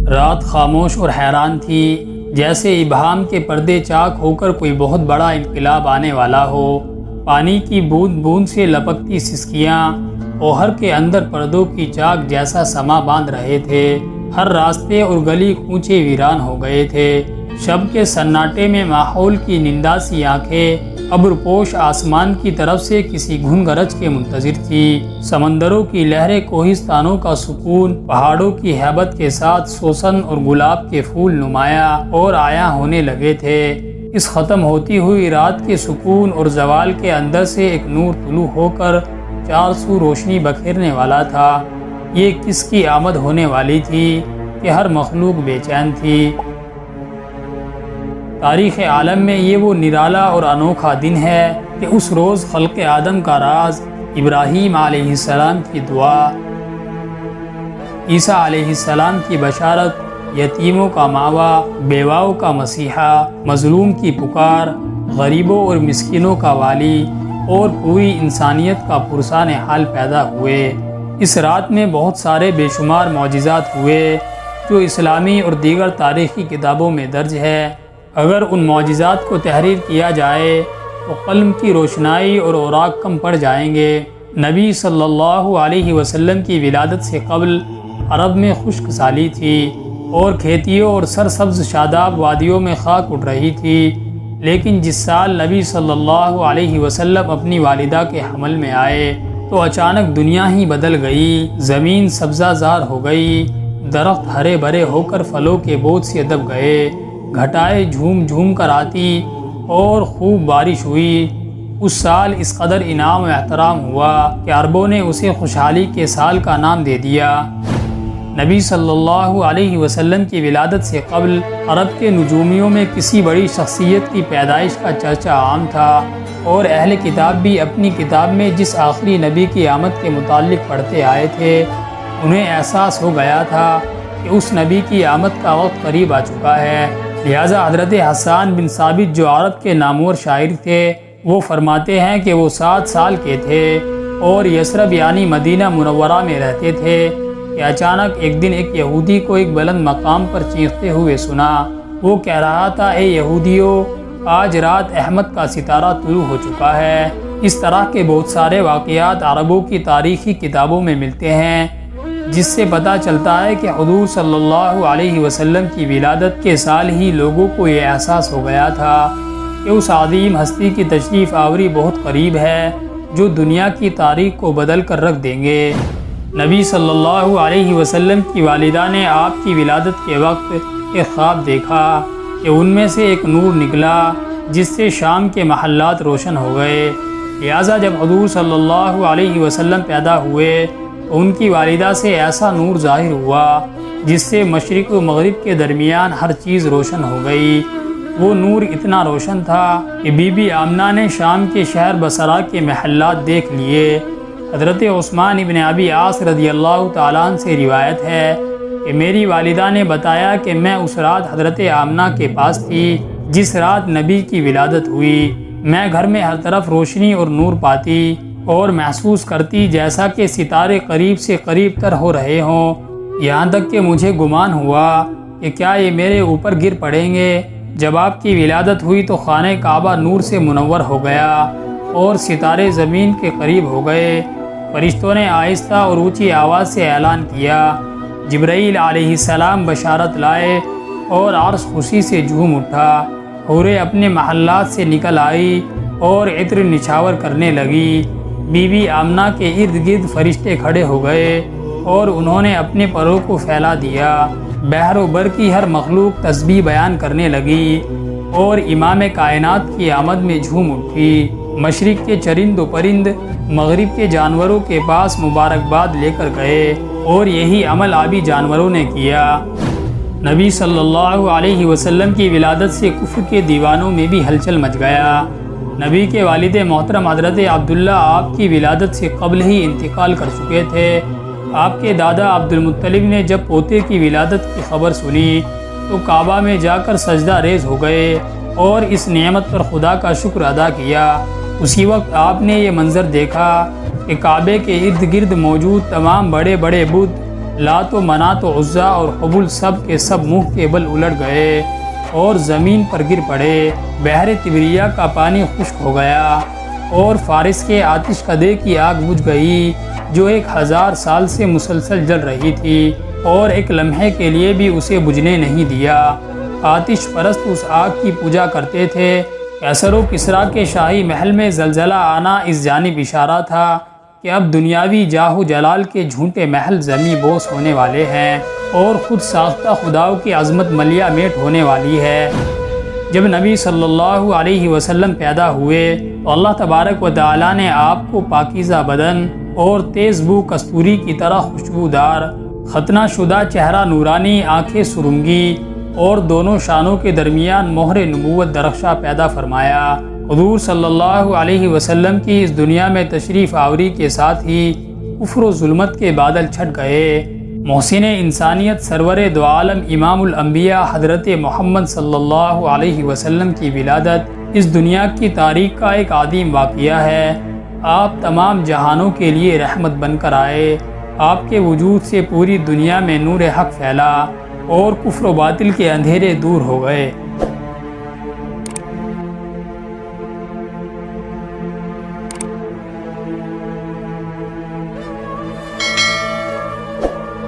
رات خاموش اور حیران تھی، جیسے ابہام کے پردے چاک ہو کر کوئی بہت بڑا انقلاب آنے والا ہو۔ پانی کی بوند بوند سے لپکتی سسکیاں اوہر کے اندر پردوں کی چاک جیسا سما باندھ رہے تھے۔ ہر راستے اور گلی کوچے ویران ہو گئے تھے۔ شب کے سناٹے میں ماحول کی ننداسی آنکھیں ابر پوش آسمان کی طرف سے کسی گھن گرج کے منتظر تھی۔ سمندروں کی لہریں کوہستانوں کا سکون، پہاڑوں کی ہیبت کے ساتھ سوسن اور گلاب کے پھول نمایاں اور آیا ہونے لگے تھے۔ اس ختم ہوتی ہوئی رات کے سکون اور زوال کے اندر سے ایک نور طلوع ہو کر چار سو روشنی بکھیرنے والا تھا۔ یہ کس کی آمد ہونے والی تھی کہ ہر مخلوق بے چین تھی۔ تاریخ عالم میں یہ وہ نرالا اور انوکھا دن ہے کہ اس روز خلق آدم کا راز، ابراہیم علیہ السلام کی دعا، عیسیٰ علیہ السلام کی بشارت، یتیموں کا ماوا، بیواؤں کا مسیحا، مظلوم کی پکار، غریبوں اور مسکینوں کا والی اور پوری انسانیت کا پرسان حال پیدا ہوئے۔ اس رات میں بہت سارے بے شمار معجزات ہوئے جو اسلامی اور دیگر تاریخی کتابوں میں درج ہے۔ اگر ان معجزات کو تحریر کیا جائے تو قلم کی روشنائی اور اوراق کم پڑ جائیں گے۔ نبی صلی اللہ علیہ وسلم کی ولادت سے قبل عرب میں خشک سالی تھی اور کھیتیوں اور سرسبز شاداب وادیوں میں خاک اٹھ رہی تھی، لیکن جس سال نبی صلی اللہ علیہ وسلم اپنی والدہ کے حمل میں آئے تو اچانک دنیا ہی بدل گئی۔ زمین سبزہ زار ہو گئی، درخت ہرے بھرے ہو کر پھلوں کے بوجھ سے دب گئے، گھٹائیں جھوم جھوم کر آتی اور خوب بارش ہوئی۔ اس سال اس قدر انعام و احترام ہوا کہ عربوں نے اسے خوشحالی کے سال کا نام دے دیا۔ نبی صلی اللہ علیہ وسلم کی ولادت سے قبل عرب کے نجومیوں میں کسی بڑی شخصیت کی پیدائش کا چرچا عام تھا، اور اہل کتاب بھی اپنی کتاب میں جس آخری نبی کی آمد کے متعلق پڑھتے آئے تھے، انہیں احساس ہو گیا تھا کہ اس نبی کی آمد کا وقت قریب آ چکا ہے۔ لہٰذا حضرت حسان بن ثابت جو عرب کے نامور شاعر تھے، وہ فرماتے ہیں کہ وہ 7 سال کے تھے اور یثرب یعنی مدینہ منورہ میں رہتے تھے کہ اچانک ایک دن ایک یہودی کو ایک بلند مقام پر چیختے ہوئے سنا۔ وہ کہہ رہا تھا، اے یہودیوں، آج رات احمد کا ستارہ طلوع ہو چکا ہے۔ اس طرح کے بہت سارے واقعات عربوں کی تاریخی کتابوں میں ملتے ہیں، جس سے پتہ چلتا ہے کہ حضور صلی اللہ علیہ وسلم کی ولادت کے سال ہی لوگوں کو یہ احساس ہو گیا تھا کہ اس عظیم ہستی کی تشریف آوری بہت قریب ہے جو دنیا کی تاریخ کو بدل کر رکھ دیں گے۔ نبی صلی اللہ علیہ وسلم کی والدہ نے آپ کی ولادت کے وقت ایک خواب دیکھا کہ ان میں سے ایک نور نکلا جس سے شام کے محلات روشن ہو گئے۔ لہٰذا جب حضور صلی اللہ علیہ وسلم پیدا ہوئے تو ان کی والدہ سے ایسا نور ظاہر ہوا جس سے مشرق و مغرب کے درمیان ہر چیز روشن ہو گئی۔ وہ نور اتنا روشن تھا کہ بی بی آمنہ نے شام کے شہر بصرہ کے محلات دیکھ لیے۔ حضرت عثمان ابن ابی عاص رضی اللہ تعالیٰ عنہ سے روایت ہے کہ میری والدہ نے بتایا کہ میں اس رات حضرت آمنہ کے پاس تھی جس رات نبی کی ولادت ہوئی۔ میں گھر میں ہر طرف روشنی اور نور پاتی اور محسوس کرتی جیسا کہ ستارے قریب سے قریب تر ہو رہے ہوں، یہاں تک کہ مجھے گمان ہوا کہ کیا یہ میرے اوپر گر پڑیں گے۔ جب آپ کی ولادت ہوئی تو خانہ کعبہ نور سے منور ہو گیا اور ستارے زمین کے قریب ہو گئے۔ فرشتوں نے آہستہ اور اونچی آواز سے اعلان کیا، جبرائیل علیہ السلام بشارت لائے، اور عرش خوشی سے جھوم اٹھا۔ حوریں اپنے محلات سے نکل آئی اور عطر نچھاور کرنے لگی۔ بی بی آمنہ کے ارد گرد فرشتے کھڑے ہو گئے اور انہوں نے اپنے پروں کو پھیلا دیا۔ بحر و بر کی ہر مخلوق تسبیح بیان کرنے لگی اور امام کائنات کی آمد میں جھوم اٹھی۔ مشرق کے چرند و پرند مغرب کے جانوروں کے پاس مبارکباد لے کر گئے اور یہی عمل آبی جانوروں نے کیا۔ نبی صلی اللہ علیہ وسلم کی ولادت سے کفر کے دیوانوں میں بھی ہلچل مچ گیا۔ نبی کے والد محترم حضرت عبداللہ آپ کی ولادت سے قبل ہی انتقال کر چکے تھے۔ آپ کے دادا عبد المطلب نے جب پوتے کی ولادت کی خبر سنی تو کعبہ میں جا کر سجدہ ریز ہو گئے اور اس نعمت پر خدا کا شکر ادا کیا۔ اسی وقت آپ نے یہ منظر دیکھا کہ کعبے کے ارد گرد موجود تمام بڑے بڑے بت لات و منات و عزا اور حبل سب کے سب منہ کے بل الٹ گئے اور زمین پر گر پڑے۔ بحر تبریہ کا پانی خشک ہو گیا اور فارس کے آتش کدے کی آگ بجھ گئی جو 1000 سال سے مسلسل جل رہی تھی اور ایک لمحے کے لیے بھی اسے بجھنے نہیں دیا۔ آتش پرست اس آگ کی پوجا کرتے تھے۔ قیصر و کسریٰ کے شاہی محل میں زلزلہ آنا اس جانب اشارہ تھا کہ اب دنیاوی جاہ و جلال کے جھونٹے محل زمیں بوس ہونے والے ہیں اور خود ساختہ خداؤں کی عظمت ملیا میٹ ہونے والی ہے۔ جب نبی صلی اللہ علیہ وسلم پیدا ہوئے تو اللہ تبارک و تعالیٰ نے آپ کو پاکیزہ بدن اور تیز بو کستوری کی طرح خوشبودار، ختنہ شدہ چہرہ نورانی، آنکھیں سرنگی اور دونوں شانوں کے درمیان مہر نبوت درخشاں پیدا فرمایا۔ حضور صلی اللہ علیہ وسلم کی اس دنیا میں تشریف آوری کے ساتھ ہی کفر و ظلمت کے بادل چھٹ گئے۔ محسن انسانیت سرور دو عالم امام الانبیاء حضرت محمد صلی اللہ علیہ وسلم کی ولادت اس دنیا کی تاریخ کا ایک عظیم واقعہ ہے۔ آپ تمام جہانوں کے لیے رحمت بن کر آئے۔ آپ کے وجود سے پوری دنیا میں نور حق پھیلا اور کفر و باطل کے اندھیرے دور ہو گئے۔